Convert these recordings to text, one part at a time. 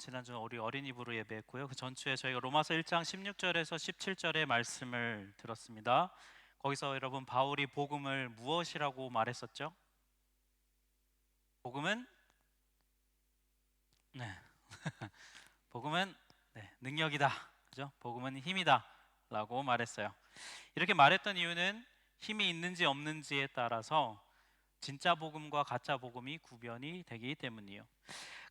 지난주 우리 어린이부로 예배했고요. 그 전주에 저희가 로마서 1장 16절에서 17절의 말씀을 들었습니다. 거기서 여러분 바울이 복음을 무엇이라고 말했었죠? 복음은 네, 복음은 능력이다. 그죠? 복음은 힘이다라고 말했어요. 이렇게 말했던 이유는 힘이 있는지 없는지에 따라서 진짜 복음과 가짜 복음이 구별이 되기 때문이에요.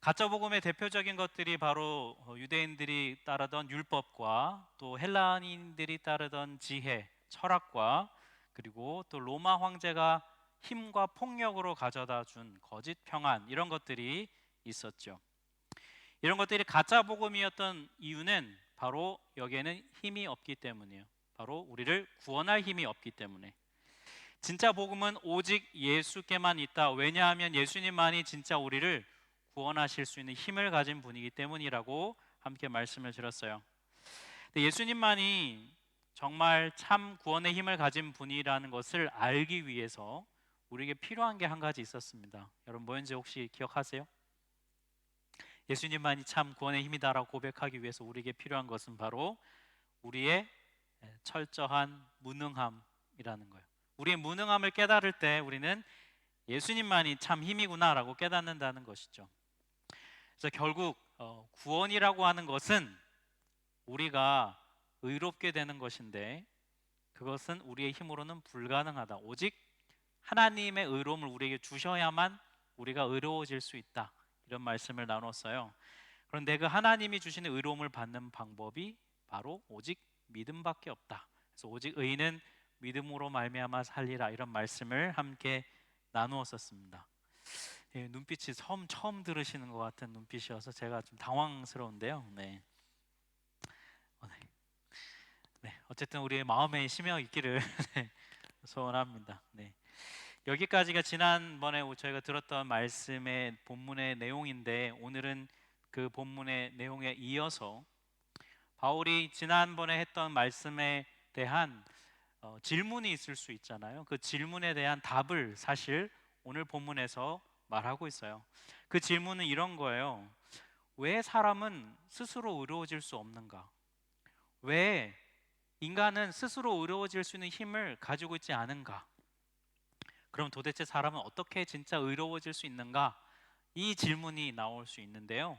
가짜 복음의 대표적인 것들이 바로 유대인들이 따르던 율법과 또 헬라인들이 따르던 지혜, 철학과 그리고 또 로마 황제가 힘과 폭력으로 가져다 준 거짓 평안, 이런 것들이 있었죠. 이런 것들이 가짜 복음이었던 이유는 바로 여기에는 힘이 없기 때문이에요. 바로 우리를 구원할 힘이 없기 때문에. 진짜 복음은 오직 예수께만 있다. 왜냐하면 예수님만이 진짜 우리를 구원하실 수 있는 힘을 가진 분이기 때문이라고 함께 말씀을 드렸어요. 근데 예수님만이 정말 참 구원의 힘을 가진 분이라는 것을 알기 위해서 우리에게 필요한 게 한 가지 있었습니다. 여러분 뭐였는지 혹시 기억하세요? 예수님만이 참 구원의 힘이다라고 고백하기 위해서 우리에게 필요한 것은 바로 우리의 철저한 무능함이라는 거예요. 우리의 무능함을 깨달을 때 우리는 예수님만이 참 힘이구나라고 깨닫는다는 것이죠. 그래서 결국 구원이라고 하는 것은 우리가 의롭게 되는 것인데 그것은 우리의 힘으로는 불가능하다. 오직 하나님의 의로움을 우리에게 주셔야만 우리가 의로워질 수 있다. 이런 말씀을 나눴어요. 그런데 그 하나님이 주시는 의로움을 받는 방법이 바로 오직 믿음밖에 없다. 그래서 오직 의인은 믿음으로 말미암아 살리라, 이런 말씀을 함께 나누었었습니다. 눈빛이 처음 들으시는 것 같은 눈빛이어서 제가 좀 당황스러운데요. 어쨌든 우리의 마음에 심여 있기를 소원합니다. 여기까지가 지난번에 저희가 들었던 말씀의 본문의 내용인데, 오늘은 그 본문의 내용에 이어서 바울이 지난번에 했던 말씀에 대한 질문이 있을 수 있잖아요. 그 질문에 대한 답을 사실 오늘 본문에서 말하고 있어요. 그 질문은 이런 거예요. 왜 사람은 스스로 의로워질 수 없는가? 왜 인간은 스스로 의로워질 수 있는 힘을 가지고 있지 않은가? 그럼 도대체 사람은 어떻게 진짜 의로워질 수 있는가? 이 질문이 나올 수 있는데요.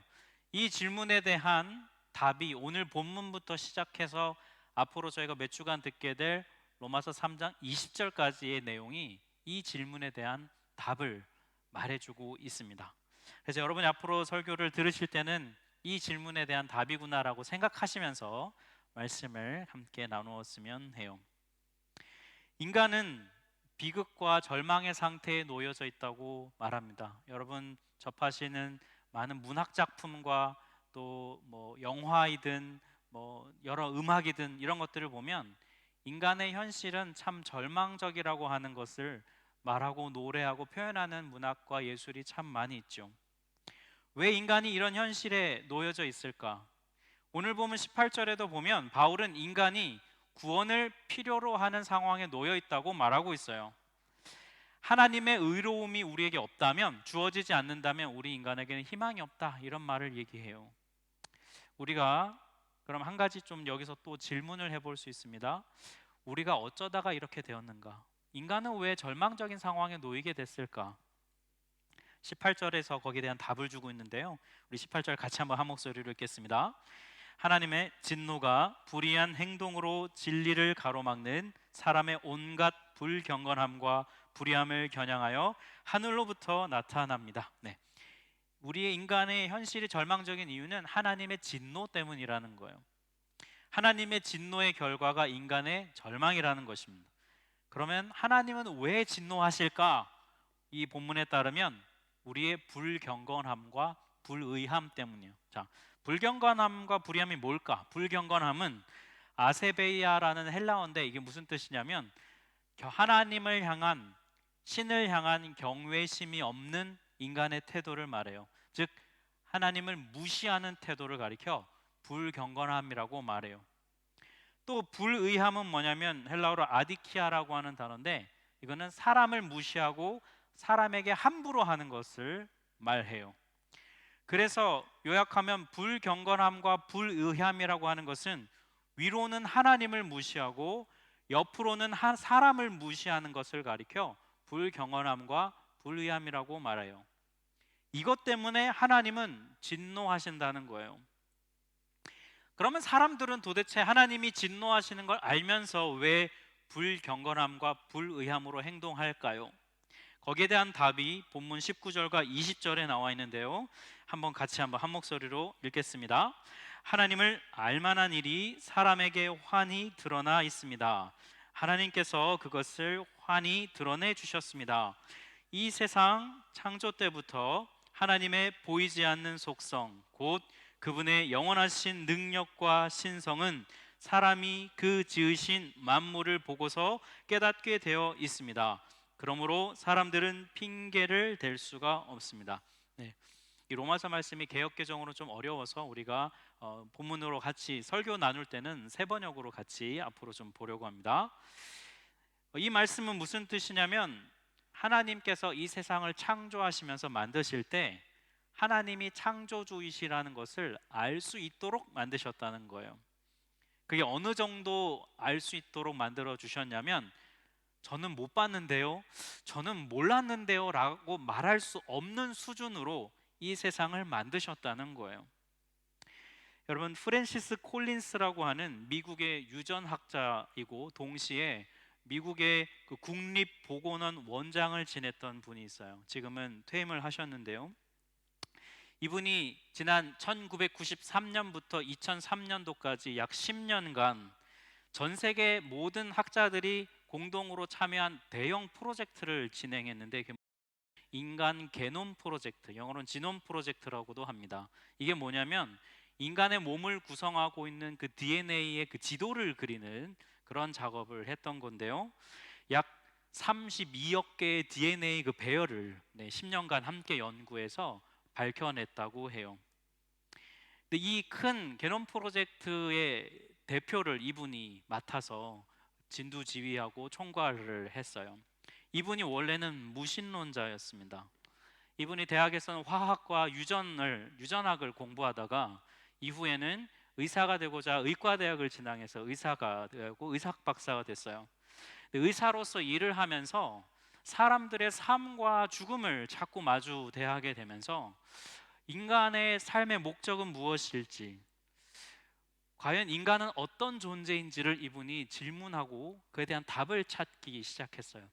이 질문에 대한 답이 오늘 본문부터 시작해서 앞으로 저희가 몇 주간 듣게 될 로마서 3장 20절까지의 내용이 이 질문에 대한 답을 말해주고 있습니다. 그래서 여러분이 앞으로 설교를 들으실 때는 이 질문에 대한 답이구나라고 생각하시면서 말씀을 함께 나누었으면 해요. 인간은 비극과 절망의 상태에 놓여져 있다고 말합니다. 여러분 접하시는 많은 문학 작품과 또 영화이든 여러 음악이든 이런 것들을 보면 인간의 현실은 참 절망적이라고 하는 것을 말하고 노래하고 표현하는 문학과 예술이 참 많이 있죠. 왜 인간이 이런 현실에 놓여져 있을까? 오늘 보면 18절에도 보면 바울은 인간이 구원을 필요로 하는 상황에 놓여 있다고 말하고 있어요. 하나님의 의로움이 우리에게 없다면, 주어지지 않는다면 우리 인간에게는 희망이 없다, 이런 말을 얘기해요. 우리가 그럼 한 가지 좀 여기서 또 질문을 해볼 수 있습니다. 우리가 어쩌다가 이렇게 되었는가? 인간은 왜 절망적인 상황에 놓이게 됐을까? 18절에서 거기에 대한 답을 주고 있는데요. 우리 18절 같이 한번 한 목소리로 읽겠습니다. 하나님의 진노가 불의한 행동으로 진리를 가로막는 사람의 온갖 불경건함과 불의함을 겨냥하여 하늘로부터 나타납니다. 우리의 인간의 현실이 절망적인 이유는 하나님의 진노 때문이라는 거예요. 하나님의 진노의 결과가 인간의 절망이라는 것입니다. 그러면 하나님은 왜 진노하실까? 이 본문에 따르면 우리의 불경건함과 불의함 때문이에요. 자, 불경건함과 불의함이 뭘까? 불경건함은 아세베이아라는 헬라어인데 이게 무슨 뜻이냐면 하나님을 향한, 신을 향한 경외심이 없는 인간의 태도를 말해요. 즉 하나님을 무시하는 태도를 가리켜 불경건함이라고 말해요. 또 불의함은 뭐냐면 헬라어로 아디키아라고 하는 단어인데 이거는 사람을 무시하고 사람에게 함부로 하는 것을 말해요. 그래서 요약하면 불경건함과 불의함이라고 하는 것은 위로는 하나님을 무시하고 옆으로는 한 사람을 무시하는 것을 가리켜 불경건함과 불의함이라고 말해요. 이것 때문에 하나님은 진노하신다는 거예요. 그러면 사람들은 도대체 하나님이 진노하시는 걸 알면서 왜 불경건함과 불의함으로 행동할까요? 거기에 대한 답이 본문 19절과 20절에 나와 있는데요. 한번 한 목소리로 읽겠습니다. 하나님을 알만한 일이 사람에게 환히 드러나 있습니다. 하나님께서 그것을 환히 드러내 주셨습니다. 이 세상 창조 때부터 하나님의 보이지 않는 속성, 곧 그분의 영원하신 능력과 신성은 사람이 그 지으신 만물을 보고서 깨닫게 되어 있습니다. 그러므로 사람들은 핑계를 댈 수가 없습니다. 네. 이 로마서 말씀이 개역개정으로 좀 어려워서 우리가 본문으로 같이 설교 나눌 때는 세 번역으로 같이 앞으로 좀 보려고 합니다. 이 말씀은 무슨 뜻이냐면 하나님께서 이 세상을 창조하시면서 만드실 때 하나님이 창조주이시라는 것을 알 수 있도록 만드셨다는 거예요. 그게 어느 정도 알 수 있도록 만들어 주셨냐면 저는 못 봤는데요, 저는 몰랐는데요 라고 말할 수 없는 수준으로 이 세상을 만드셨다는 거예요. 여러분, 프랜시스 콜린스라고 하는 미국의 유전학자이고 동시에 미국의 그 국립보건원 원장을 지냈던 분이 있어요. 지금은 퇴임을 하셨는데요. 이분이 지난 1993년부터 2003년도까지 약 10년간 전 세계 모든 학자들이 공동으로 참여한 대형 프로젝트를 진행했는데 인간 게놈 프로젝트, 영어로는 지놈 프로젝트라고도 합니다. 이게 뭐냐면 인간의 몸을 구성하고 있는 그 DNA의 그 지도를 그리는 그런 작업을 했던 건데요. 약 32억 개의 DNA 그 배열을 10년간 함께 연구해서 밝혀냈다고 해요. 근데 이 큰 게놈 프로젝트의 대표를 이분이 맡아서 진두지휘하고 총괄을 했어요. 이분이 원래는 무신론자였습니다. 이분이 대학에서는 화학과 유전학을 공부하다가 이후에는 의사가 되고자 의과대학을 진학해서 의사가 되고 의학 박사가 됐어요. 의사로서 일을 하면서 사람들의 삶과 죽음을 자꾸 마주대하게 되면서 인간의 삶의 목적은 무엇일지, 과연 인간은 어떤 존재인지를 이분이 질문하고 그에 대한 답을 찾기 시작했어요.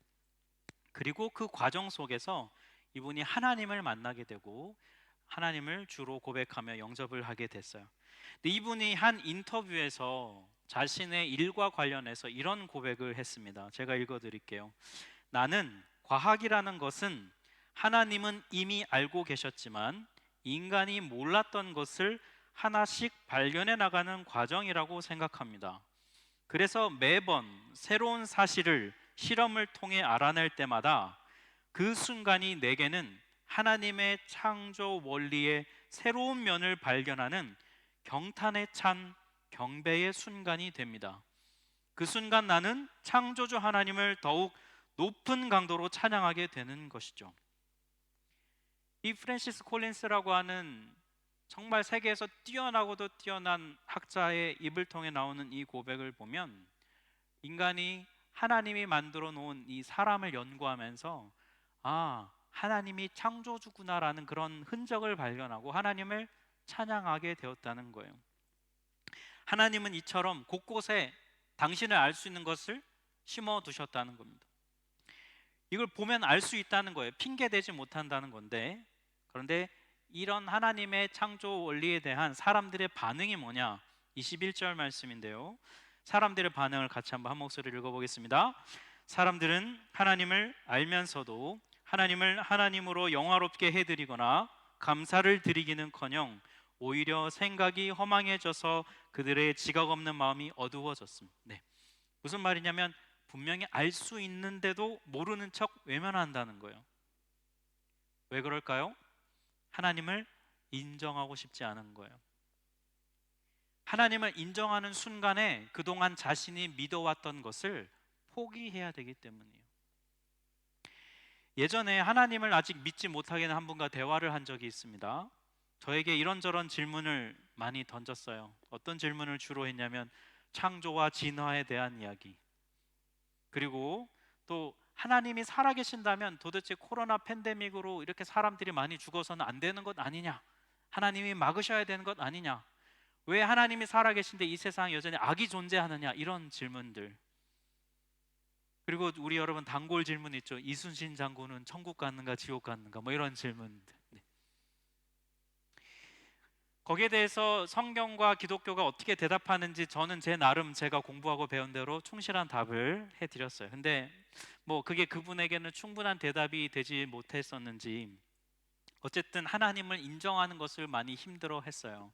그리고 그 과정 속에서 이분이 하나님을 만나게 되고 하나님을 주로 고백하며 영접을 하게 됐어요. 근데 이분이 한 인터뷰에서 자신의 일과 관련해서 이런 고백을 했습니다. 제가 읽어드릴게요. 나는 과학이라는 것은 하나님은 이미 알고 계셨지만 인간이 몰랐던 것을 하나씩 발견해 나가는 과정이라고 생각합니다. 그래서 매번 새로운 사실을 실험을 통해 알아낼 때마다 그 순간이 내게는 하나님의 창조 원리의 새로운 면을 발견하는 경탄에 찬 경배의 순간이 됩니다. 그 순간 나는 창조주 하나님을 더욱 높은 강도로 찬양하게 되는 것이죠. 이 프랜시스 콜린스라고 하는 정말 세계에서 뛰어나고도 뛰어난 학자의 입을 통해 나오는 이 고백을 보면 인간이 하나님이 만들어 놓은 이 사람을 연구하면서 하나님이 창조주구나라는 그런 흔적을 발견하고 하나님을 찬양하게 되었다는 거예요. 하나님은 이처럼 곳곳에 당신을 알 수 있는 것을 심어 두셨다는 겁니다. 이걸 보면 알 수 있다는 거예요. 핑계대지 못한다는 건데, 그런데 이런 하나님의 창조 원리에 대한 사람들의 반응이 뭐냐? 21절 말씀인데요. 사람들의 반응을 같이 한번 한 목소리를 읽어보겠습니다. 사람들은 하나님을 알면서도 하나님을 하나님으로 영화롭게 해드리거나 감사를 드리기는커녕 오히려 생각이 허망해져서 그들의 지각 없는 마음이 어두워졌습니다. 무슨 말이냐면 분명히 알 수 있는데도 모르는 척 외면한다는 거예요. 왜 그럴까요? 하나님을 인정하고 싶지 않은 거예요. 하나님을 인정하는 순간에 그동안 자신이 믿어왔던 것을 포기해야 되기 때문이에요. 예전에 하나님을 아직 믿지 못하게 한 분과 대화를 한 적이 있습니다. 저에게 이런저런 질문을 많이 던졌어요. 어떤 질문을 주로 했냐면 창조와 진화에 대한 이야기. 그리고 또 하나님이 살아계신다면 도대체 코로나 팬데믹으로 이렇게 사람들이 많이 죽어서는 안 되는 것 아니냐? 하나님이 막으셔야 되는 것 아니냐? 왜 하나님이 살아계신데 이 세상에 여전히 악이 존재하느냐? 이런 질문들. 그리고 우리 여러분 단골 질문 있죠. 이순신 장군은 천국 갔는가 지옥 갔는가? 뭐 이런 질문들. 네. 거기에 대해서 성경과 기독교가 어떻게 대답하는지 저는 제 나름 제가 공부하고 배운 대로 충실한 답을 해드렸어요. 근데 뭐 그게 그분에게는 충분한 대답이 되지 못했었는지 어쨌든 하나님을 인정하는 것을 많이 힘들어 했어요.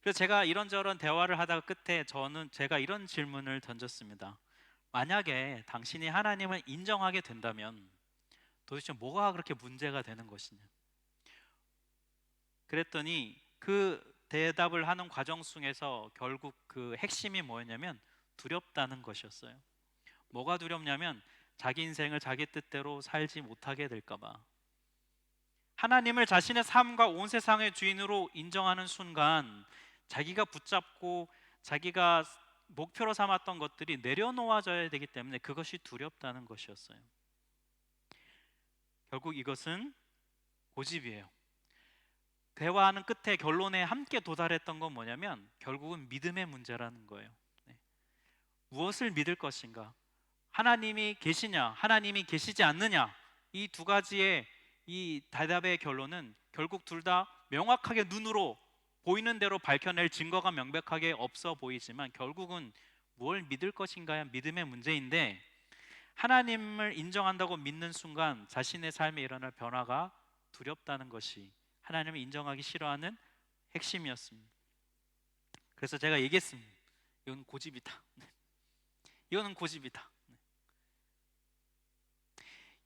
그래서 제가 이런저런 대화를 하다가 끝에 제가 이런 질문을 던졌습니다. 만약에 당신이 하나님을 인정하게 된다면 도대체 뭐가 그렇게 문제가 되는 것이냐? 그랬더니 그 대답을 하는 과정 속에서 결국 그 핵심이 뭐였냐면 두렵다는 것이었어요. 뭐가 두렵냐면 자기 인생을 자기 뜻대로 살지 못하게 될까 봐. 하나님을 자신의 삶과 온 세상의 주인으로 인정하는 순간 자기가 붙잡고 자기가 목표로 삼았던 것들이 내려놓아져야 되기 때문에 그것이 두렵다는 것이었어요. 결국 이것은 고집이에요. 대화하는 끝에 결론에 함께 도달했던 건 뭐냐면 결국은 믿음의 문제라는 거예요. 네. 무엇을 믿을 것인가? 하나님이 계시냐? 하나님이 계시지 않느냐? 이 두 가지의 이 대답의 결론은 결국 둘 다 명확하게 눈으로 보이는 대로 밝혀낼 증거가 명백하게 없어 보이지만 결국은 뭘 믿을 것인가야 믿음의 문제인데 하나님을 인정한다고 믿는 순간 자신의 삶에 일어날 변화가 두렵다는 것이 하나님을 인정하기 싫어하는 핵심이었습니다. 그래서 제가 얘기했습니다. 이건 고집이다. 이거는 고집이다.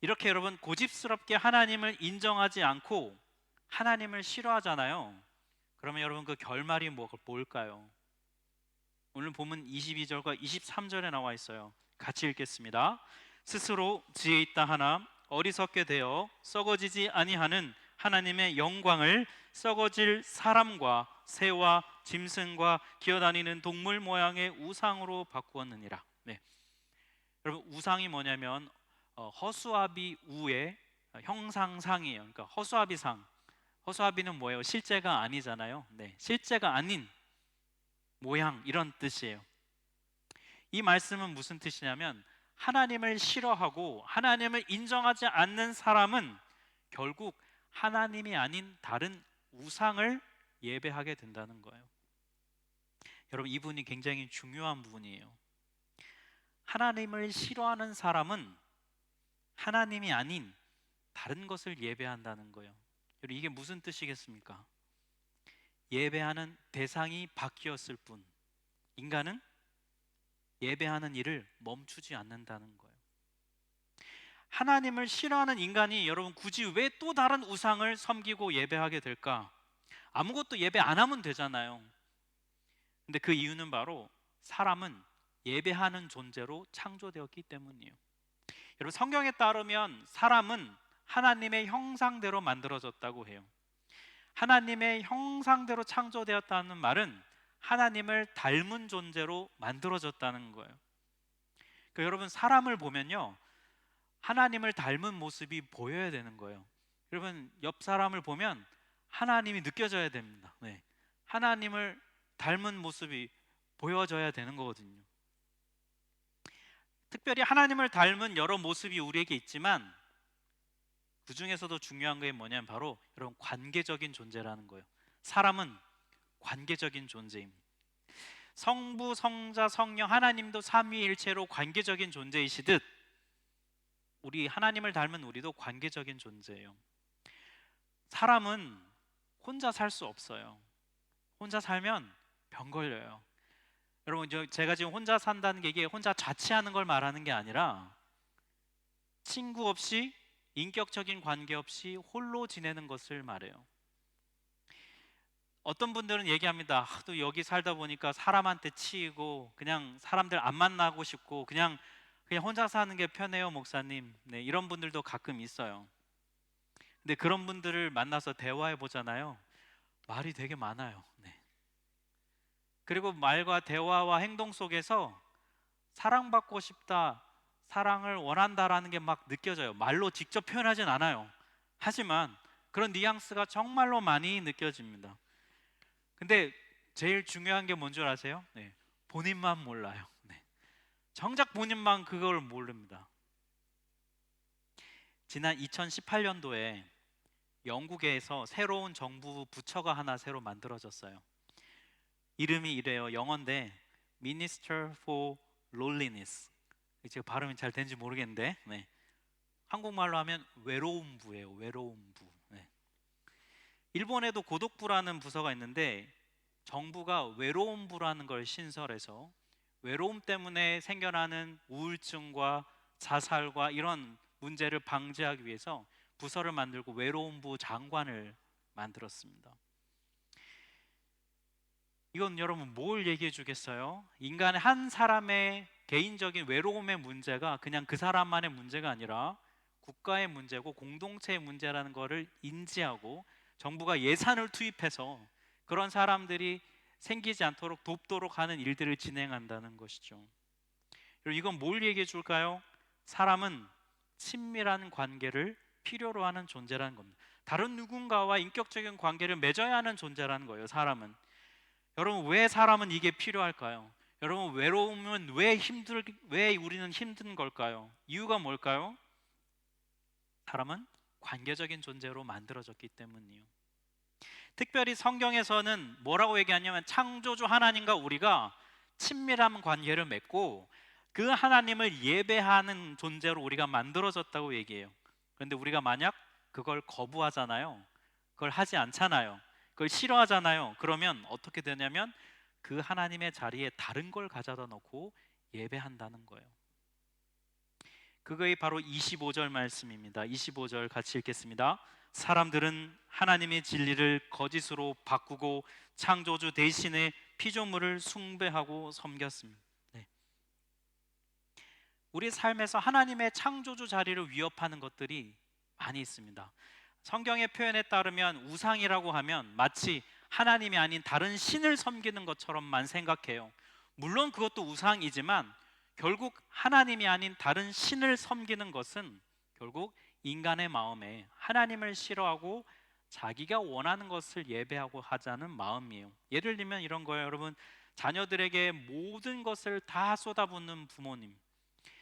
이렇게 여러분 고집스럽게 하나님을 인정하지 않고 하나님을 싫어하잖아요. 그러면 여러분 그 결말이 뭘까요? 오늘 본문 22절과 23절에 나와 있어요. 같이 읽겠습니다. 스스로 지혜 있다 하나 어리석게 되어 썩어지지 아니하는 하나님의 영광을 썩어질 사람과 새와 짐승과 기어다니는 동물 모양의 우상으로 바꾸었느니라. 네. 여러분 우상이 뭐냐면 허수아비 우의 형상상이에요. 그러니까 허수아비상. 허수아비는 뭐예요? 실제가 아니잖아요. 네, 실제가 아닌 모양 이런 뜻이에요. 이 말씀은 무슨 뜻이냐면 하나님을 싫어하고 하나님을 인정하지 않는 사람은 결국 하나님이 아닌 다른 우상을 예배하게 된다는 거예요. 여러분 이분이 굉장히 중요한 부분이에요. 하나님을 싫어하는 사람은 하나님이 아닌 다른 것을 예배한다는 거예요. 여러분 이게 무슨 뜻이겠습니까? 예배하는 대상이 바뀌었을 뿐 인간은 예배하는 일을 멈추지 않는다는 거예요. 하나님을 싫어하는 인간이 여러분 굳이 왜 또 다른 우상을 섬기고 예배하게 될까? 아무것도 예배 안 하면 되잖아요. 근데 그 이유는 바로 사람은 예배하는 존재로 창조되었기 때문이에요. 여러분 성경에 따르면 사람은 하나님의 형상대로 만들어졌다고 해요. 하나님의 형상대로 창조되었다는 말은 하나님을 닮은 존재로 만들어졌다는 거예요. 그러니까 여러분 사람을 보면요 하나님을 닮은 모습이 보여야 되는 거예요. 여러분 옆 사람을 보면 하나님이 느껴져야 됩니다. 네. 하나님을 닮은 모습이 보여져야 되는 거거든요. 특별히 하나님을 닮은 여러 모습이 우리에게 있지만 그 중에서도 중요한 게 뭐냐면 바로 여러분 관계적인 존재라는 거예요. 사람은 관계적인 존재입니다. 성부, 성자, 성령 하나님도 삼위일체로 관계적인 존재이시듯 우리 하나님을 닮은 우리도 관계적인 존재예요. 사람은 혼자 살 수 없어요. 혼자 살면 병 걸려요. 여러분 제가 지금 혼자 산다는 게 이게 혼자 자취하는 걸 말하는 게 아니라 친구 없이 인격적인 관계 없이 홀로 지내는 것을 말해요. 어떤 분들은 얘기합니다. 또 여기 살다 보니까 사람한테 치이고 그냥 사람들 안 만나고 싶고 그냥 혼자 사는 게 편해요, 목사님. 네, 이런 분들도 가끔 있어요. 근데 그런 분들을 만나서 대화해 보잖아요. 말이 되게 많아요. 네. 그리고 말과 대화와 행동 속에서 사랑받고 싶다, 사랑을 원한다라는 게 막 느껴져요. 말로 직접 표현하진 않아요. 하지만 그런 뉘앙스가 정말로 많이 느껴집니다. 근데 제일 중요한 게 뭔 줄 아세요? 네. 본인만 몰라요. 네. 정작 본인만 그걸 모릅니다. 지난 2018년도에 영국에서 새로운 정부 부처가 하나 새로 만들어졌어요. 이름이 이래요. 영어인데 Minister for Loneliness. 제가 발음이 잘 되는지 모르겠는데 네. 한국말로 하면 외로움부예요. 외로움부. 네. 일본에도 고독부라는 부서가 있는데 정부가 외로움부라는 걸 신설해서 외로움 때문에 생겨나는 우울증과 자살과 이런 문제를 방지하기 위해서 부서를 만들고 외로움부 장관을 만들었습니다. 이건 여러분 뭘 얘기해 주겠어요? 인간의 한 사람의 개인적인 외로움의 문제가 그냥 그 사람만의 문제가 아니라 국가의 문제고 공동체의 문제라는 것을 인지하고 정부가 예산을 투입해서 그런 사람들이 생기지 않도록 돕도록 하는 일들을 진행한다는 것이죠. 그리고 이건 뭘 얘기해 줄까요? 사람은 친밀한 관계를 필요로 하는 존재라는 겁니다. 다른 누군가와 인격적인 관계를 맺어야 하는 존재라는 거예요. 사람은. 여러분 왜 사람은 이게 필요할까요? 여러분 외로움은 왜 우리는 힘든 걸까요? 이유가 뭘까요? 사람은 관계적인 존재로 만들어졌기 때문이에요. 특별히 성경에서는 뭐라고 얘기하냐면 창조주 하나님과 우리가 친밀한 관계를 맺고 그 하나님을 예배하는 존재로 우리가 만들어졌다고 얘기해요. 그런데 우리가 만약 그걸 거부하잖아요. 그걸 하지 않잖아요. 그걸 싫어하잖아요. 그러면 어떻게 되냐면 그 하나님의 자리에 다른 걸 가져다 놓고 예배한다는 거예요. 그거이 바로 25절 말씀입니다. 25절 같이 읽겠습니다. 사람들은 하나님의 진리를 거짓으로 바꾸고 창조주 대신에 피조물을 숭배하고 섬겼습니다. 네. 우리 삶에서 하나님의 창조주 자리를 위협하는 것들이 많이 있습니다. 성경의 표현에 따르면 우상이라고 하면 마치 하나님이 아닌 다른 신을 섬기는 것처럼만 생각해요. 물론 그것도 우상이지만 결국 하나님이 아닌 다른 신을 섬기는 것은 결국 인간의 마음에 하나님을 싫어하고 자기가 원하는 것을 예배하고 하자는 마음이에요. 예를 들면 이런 거예요. 여러분, 자녀들에게 모든 것을 다 쏟아붓는 부모님.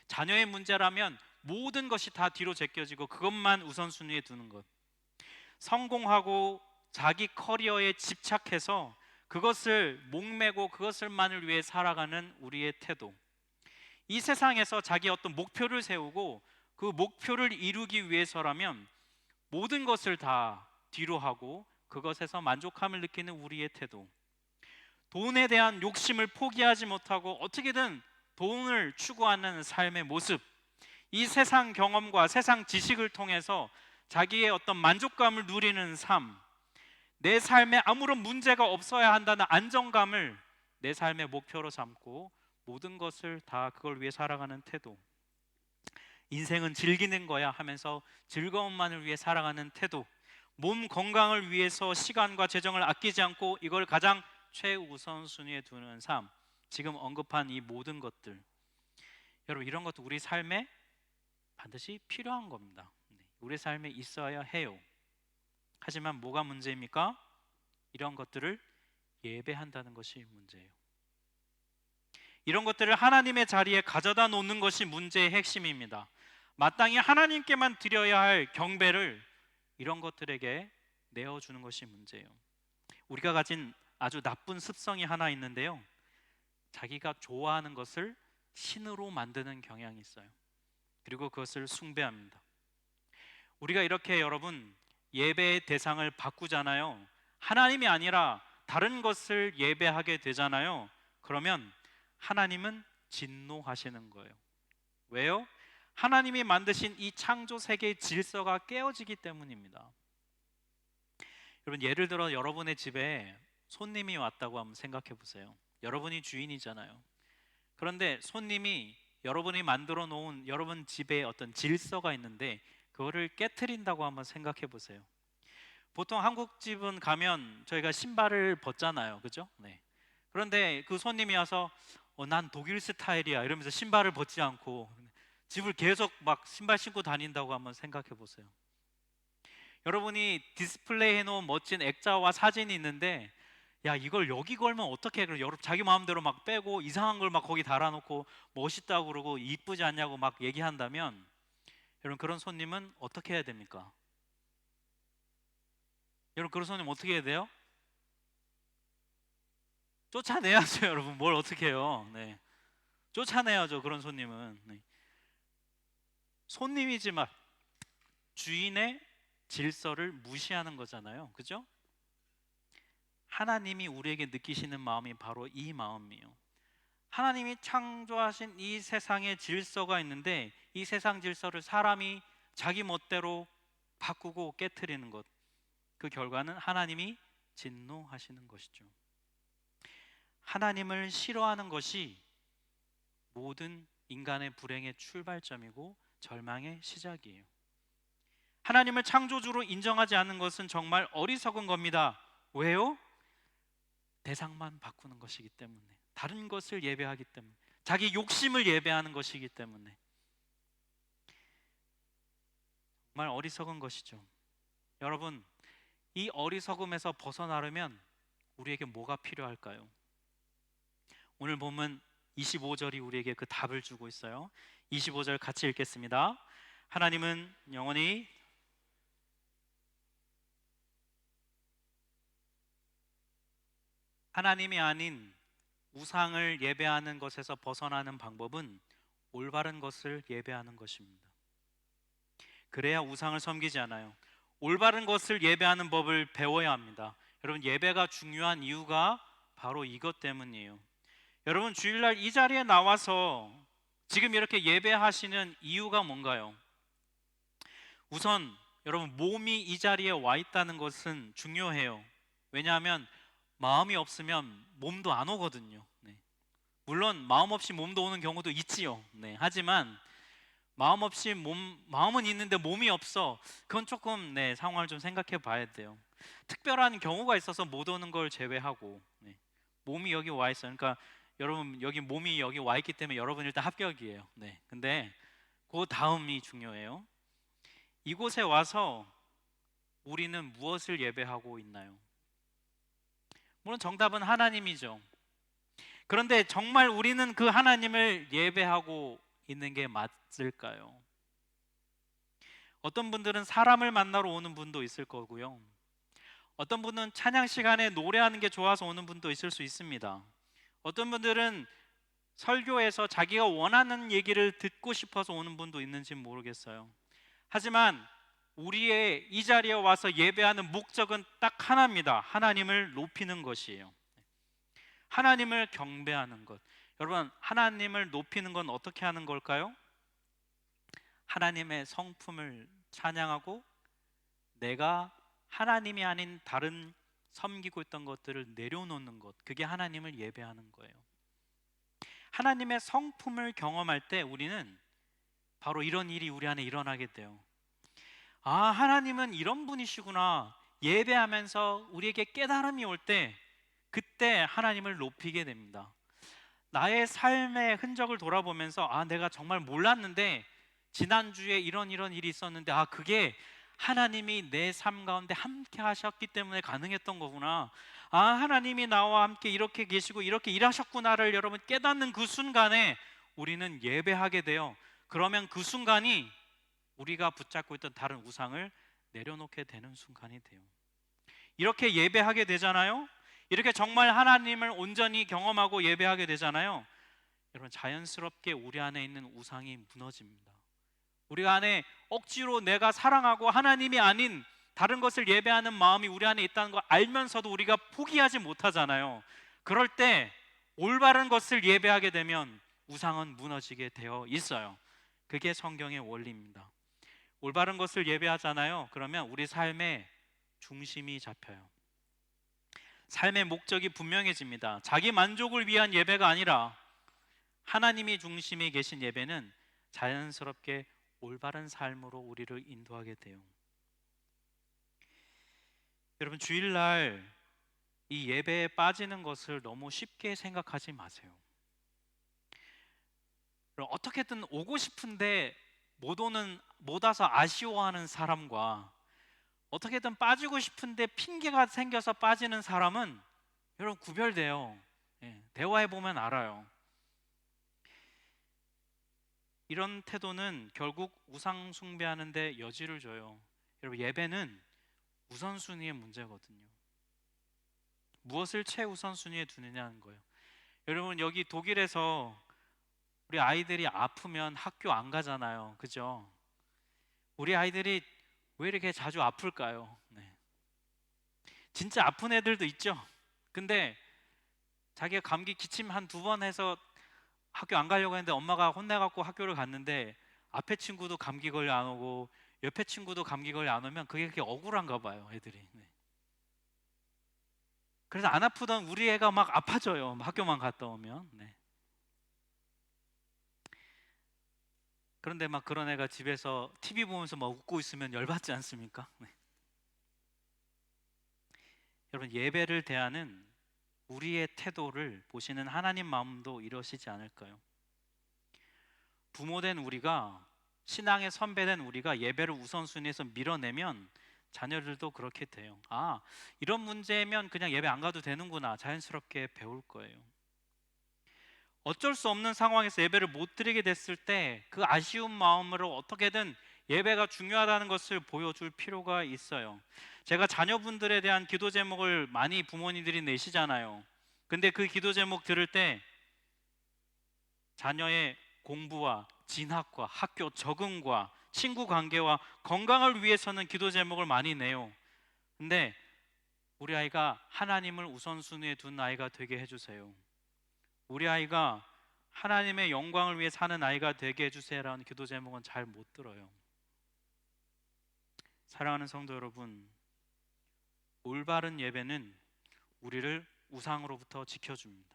자녀의 문제라면 모든 것이 다 뒤로 제껴지고 그것만 우선순위에 두는 것. 성공하고 자기 커리어에 집착해서 그것을 목매고 그것을만을 위해 살아가는 우리의 태도. 이 세상에서 자기 어떤 목표를 세우고 그 목표를 이루기 위해서라면 모든 것을 다 뒤로 하고 그것에서 만족함을 느끼는 우리의 태도. 돈에 대한 욕심을 포기하지 못하고 어떻게든 돈을 추구하는 삶의 모습. 이 세상 경험과 세상 지식을 통해서 자기의 어떤 만족감을 누리는 삶. 내 삶에 아무런 문제가 없어야 한다는 안정감을 내 삶의 목표로 삼고 모든 것을 다 그걸 위해 살아가는 태도. 인생은 즐기는 거야 하면서 즐거움만을 위해 살아가는 태도. 몸 건강을 위해서 시간과 재정을 아끼지 않고 이걸 가장 최우선순위에 두는 삶. 지금 언급한 이 모든 것들, 여러분 이런 것도 우리 삶에 반드시 필요한 겁니다. 우리 삶에 있어야 해요. 하지만 뭐가 문제입니까? 이런 것들을 예배한다는 것이 문제예요. 이런 것들을 하나님의 자리에 가져다 놓는 것이 문제의 핵심입니다. 마땅히 하나님께만 드려야 할 경배를 이런 것들에게 내어주는 것이 문제예요. 우리가 가진 아주 나쁜 습성이 하나 있는데요, 자기가 좋아하는 것을 신으로 만드는 경향이 있어요. 그리고 그것을 숭배합니다. 우리가 이렇게 여러분 예배의 대상을 바꾸잖아요. 하나님이 아니라 다른 것을 예배하게 되잖아요. 그러면 하나님은 진노하시는 거예요. 왜요? 하나님이 만드신 이 창조 세계의 질서가 깨어지기 때문입니다. 여러분 예를 들어 여러분의 집에 손님이 왔다고 한번 생각해 보세요. 여러분이 주인이잖아요. 그런데 손님이 여러분이 만들어 놓은 여러분 집에 어떤 질서가 있는데 그거를 깨트린다고 한번 생각해 보세요. 보통 한국 집은 가면 저희가 신발을 벗잖아요, 그죠? 네. 그런데 그 손님이 와서 난 독일 스타일이야 이러면서 신발을 벗지 않고 집을 계속 막 신발 신고 다닌다고 한번 생각해 보세요. 여러분이 디스플레이 해놓은 멋진 액자와 사진이 있는데 야 이걸 여기 걸면 어떡해? 그럼 여러분 자기 마음대로 막 빼고 이상한 걸 막 거기 달아놓고 멋있다고 그러고 이쁘지 않냐고 막 얘기한다면 여러분 그런 손님은 어떻게 해야 됩니까? 여러분 그런 손님 어떻게 해야 돼요? 쫓아내야죠. 여러분 뭘 어떻게 해요? 네. 쫓아내야죠. 그런 손님은. 네. 손님이지만 주인의 질서를 무시하는 거잖아요. 그죠? 하나님이 우리에게 느끼시는 마음이 바로 이 마음이에요. 하나님이 창조하신 이 세상에 질서가 있는데 이 세상 질서를 사람이 자기 멋대로 바꾸고 깨트리는 것. 그 결과는 하나님이 진노하시는 것이죠. 하나님을 싫어하는 것이 모든 인간의 불행의 출발점이고 절망의 시작이에요. 하나님을 창조주로 인정하지 않는 것은 정말 어리석은 겁니다. 왜요? 대상만 바꾸는 것이기 때문에, 다른 것을 예배하기 때문에, 자기 욕심을 예배하는 것이기 때문에 정말 어리석은 것이죠. 여러분, 이 어리석음에서 벗어나려면 우리에게 뭐가 필요할까요? 오늘 보면 25절이 우리에게 그 답을 주고 있어요. 25절 같이 읽겠습니다. 하나님은 영원히 하나님이 아닌 우상을 예배하는 것에서 벗어나는 방법은 올바른 것을 예배하는 것입니다. 그래야 우상을 섬기지 않아요. 올바른 것을 예배하는 법을 배워야 합니다. 여러분 예배가 중요한 이유가 바로 이것 때문이에요. 여러분 주일날 이 자리에 나와서 지금 이렇게 예배하시는 이유가 뭔가요? 우선 여러분 몸이 이 자리에 와 있다는 것은 중요해요. 왜냐하면 마음이 없으면 몸도 안 오거든요. 네. 물론 마음 없이 몸도 오는 경우도 있지요. 네. 하지만 마음 없이 마음은 있는데 몸이 없어. 그건 조금 상황을 좀 생각해 봐야 돼요. 특별한 경우가 있어서 못 오는 걸 제외하고 몸이 여기 와 있어요. 그러니까 여러분 여기 몸이 여기 와 있기 때문에 여러분 일단 합격이에요. 근데 그 다음이 중요해요. 이곳에 와서 우리는 무엇을 예배하고 있나요? 물론 정답은 하나님이죠. 그런데 정말 우리는 그 하나님을 예배하고 있는 게 맞을까요? 어떤 분들은 사람을 만나러 오는 분도 있을 거고요. 어떤 분은 찬양 시간에 노래하는 게 좋아서 오는 분도 있을 수 있습니다. 어떤 분들은 설교에서 자기가 원하는 얘기를 듣고 싶어서 오는 분도 있는지 모르겠어요. 하지만 우리의 이 자리에 와서 예배하는 목적은 딱 하나입니다. 하나님을 높이는 것이에요. 하나님을 경배하는 것. 여러분, 하나님을 높이는 건 어떻게 하는 걸까요? 하나님의 성품을 찬양하고 내가 하나님이 아닌 다른 섬기고 있던 것들을 내려놓는 것. 그게 하나님을 예배하는 거예요. 하나님의 성품을 경험할 때 우리는 바로 이런 일이 우리 안에 일어나게 돼요. 하나님은 이런 분이시구나. 예배하면서 우리에게 깨달음이 올 때 그때 하나님을 높이게 됩니다. 나의 삶의 흔적을 돌아보면서 내가 정말 몰랐는데 지난주에 이런 일이 있었는데 그게 하나님이 내 삶 가운데 함께 하셨기 때문에 가능했던 거구나. 하나님이 나와 함께 이렇게 계시고 이렇게 일하셨구나를 여러분 깨닫는 그 순간에 우리는 예배하게 돼요. 그러면 그 순간이 우리가 붙잡고 있던 다른 우상을 내려놓게 되는 순간이 돼요. 이렇게 예배하게 되잖아요. 이렇게 정말 하나님을 온전히 경험하고 예배하게 되잖아요. 여러분 자연스럽게 우리 안에 있는 우상이 무너집니다. 우리 안에 억지로 내가 사랑하고 하나님이 아닌 다른 것을 예배하는 마음이 우리 안에 있다는 걸 알면서도 우리가 포기하지 못하잖아요. 그럴 때 올바른 것을 예배하게 되면 우상은 무너지게 되어 있어요. 그게 성경의 원리입니다. 올바른 것을 예배하잖아요. 그러면 우리 삶의 중심이 잡혀요. 삶의 목적이 분명해집니다. 자기 만족을 위한 예배가 아니라 하나님이 중심에 계신 예배는 자연스럽게 올바른 삶으로 우리를 인도하게 돼요. 여러분 주일날 이 예배에 빠지는 것을 너무 쉽게 생각하지 마세요. 그럼 어떻게든 오고 싶은데 못 와서 아쉬워하는 사람과 어떻게든 빠지고 싶은데 핑계가 생겨서 빠지는 사람은 여러분 구별돼요. 대화해 보면 알아요. 이런 태도는 결국 우상 숭배하는 데 여지를 줘요. 여러분 예배는 우선순위의 문제거든요. 무엇을 최우선순위에 두느냐는 거예요. 여러분 여기 독일에서 우리 아이들이 아프면 학교 안 가잖아요. 그죠? 우리 아이들이 왜 이렇게 자주 아플까요? 네. 진짜 아픈 애들도 있죠. 근데 자기가 감기 기침 한 두 번 해서 학교 안 가려고 했는데 엄마가 혼내갖고 학교를 갔는데 앞에 친구도 감기 걸려 안 오고 옆에 친구도 감기 걸려 안 오면 그게 그렇게 억울한가 봐요, 애들이. 네. 그래서 안 아프던 우리 애가 막 아파져요. 학교만 갔다 오면. 네. 그런데 막 그런 애가 집에서 TV 보면서 막 웃고 있으면 열받지 않습니까? 네. 여러분 예배를 대하는 우리의 태도를 보시는 하나님 마음도 이러시지 않을까요? 부모된 우리가 신앙의 선배된 우리가 예배를 우선순위에서 밀어내면 자녀들도 그렇게 돼요. 아, 이런 문제면 그냥 예배 안 가도 되는구나. 자연스럽게 배울 거예요. 어쩔 수 없는 상황에서 예배를 못 드리게 됐을 때 그 아쉬운 마음으로 어떻게든 예배가 중요하다는 것을 보여줄 필요가 있어요. 제가 자녀분들에 대한 기도 제목을 많이 부모님들이 내시잖아요. 근데 그 기도 제목 들을 때 자녀의 공부와 진학과 학교 적응과 친구 관계와 건강을 위해서는 기도 제목을 많이 내요. 근데 우리 아이가 하나님을 우선순위에 둔 아이가 되게 해주세요. 우리 아이가 하나님의 영광을 위해 사는 아이가 되게 해주세요라는 기도 제목은 잘 못 들어요. 사랑하는 성도 여러분, 올바른 예배는 우리를 우상으로부터 지켜줍니다.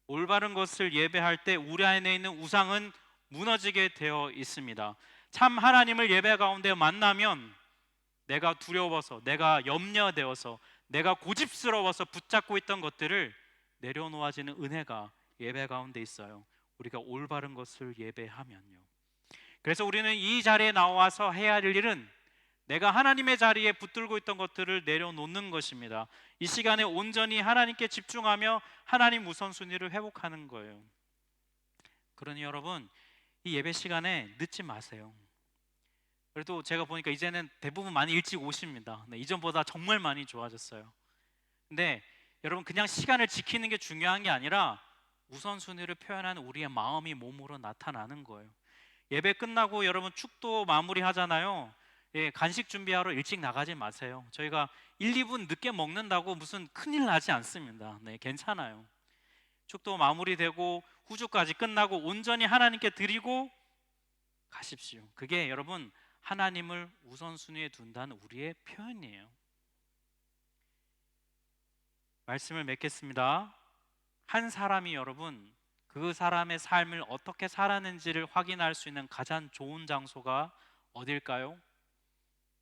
올바른 것을 예배할 때 우리 안에 있는 우상은 무너지게 되어 있습니다. 참 하나님을 예배 가운데 만나면 내가 두려워서, 내가 염려되어서, 내가 고집스러워서 붙잡고 있던 것들을 내려놓아지는 은혜가 예배 가운데 있어요. 우리가 올바른 것을 예배하면요. 그래서 우리는 이 자리에 나와서 해야 할 일은 내가 하나님의 자리에 붙들고 있던 것들을 내려놓는 것입니다. 이 시간에 온전히 하나님께 집중하며 하나님 우선순위를 회복하는 거예요. 그러니 여러분 이 예배 시간에 늦지 마세요. 그래도 제가 보니까 이제는 대부분 많이 일찍 오십니다. 네, 이전보다 정말 많이 좋아졌어요. 근데 여러분 그냥 시간을 지키는 게 중요한 게 아니라 우선순위를 표현하는 우리의 마음이 몸으로 나타나는 거예요. 예배 끝나고 여러분 축도 마무리 하잖아요. 간식 준비하러 일찍 나가지 마세요. 저희가 1, 2분 늦게 먹는다고 무슨 큰일 나지 않습니다. 네, 괜찮아요. 축도 마무리되고 후주까지 끝나고 온전히 하나님께 드리고 가십시오. 그게 여러분 하나님을 우선순위에 둔다는 우리의 표현이에요. 말씀을 맺겠습니다. 한 사람이 여러분 그 사람의 삶을 어떻게 살았는지를 확인할 수 있는 가장 좋은 장소가 어딜까요?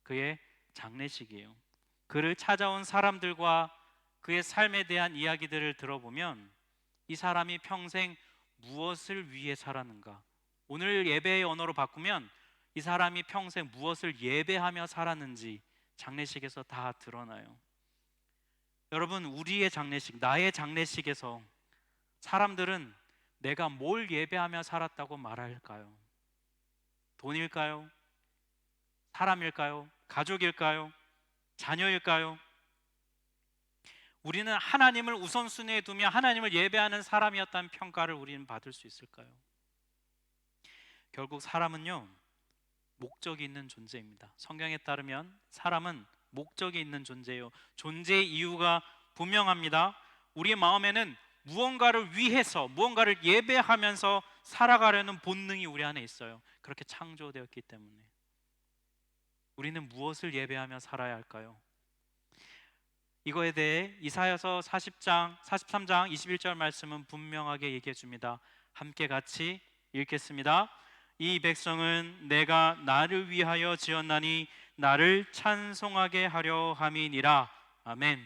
그의 장례식이에요. 그를 찾아온 사람들과 그의 삶에 대한 이야기들을 들어보면 이 사람이 평생 무엇을 위해 살았는가? 오늘 예배의 언어로 바꾸면 이 사람이 평생 무엇을 예배하며 살았는지 장례식에서 다 드러나요. 여러분 우리의 장례식, 나의 장례식에서 사람들은 내가 뭘 예배하며 살았다고 말할까요? 돈일까요? 사람일까요? 가족일까요? 자녀일까요? 우리는 하나님을 우선순위에 두며 하나님을 예배하는 사람이었다는 평가를 우리는 받을 수 있을까요? 결국 사람은요 목적이 있는 존재입니다. 성경에 따르면 사람은 목적이 있는 존재예요. 존재의 이유가 분명합니다. 우리의 마음에는 무언가를 위해서 무언가를 예배하면서 살아가려는 본능이 우리 안에 있어요. 그렇게 창조되었기 때문에. 우리는 무엇을 예배하며 살아야 할까요? 이거에 대해 이사야서 40장, 43장 21절 말씀은 분명하게 얘기해 줍니다. 함께 같이 읽겠습니다. 이 백성은 내가 나를 위하여 지었나니 나를 찬송하게 하려 함이니라. 아멘.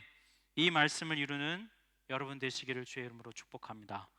이 말씀을 이루는 여러분 되시기를 주의 이름으로 축복합니다.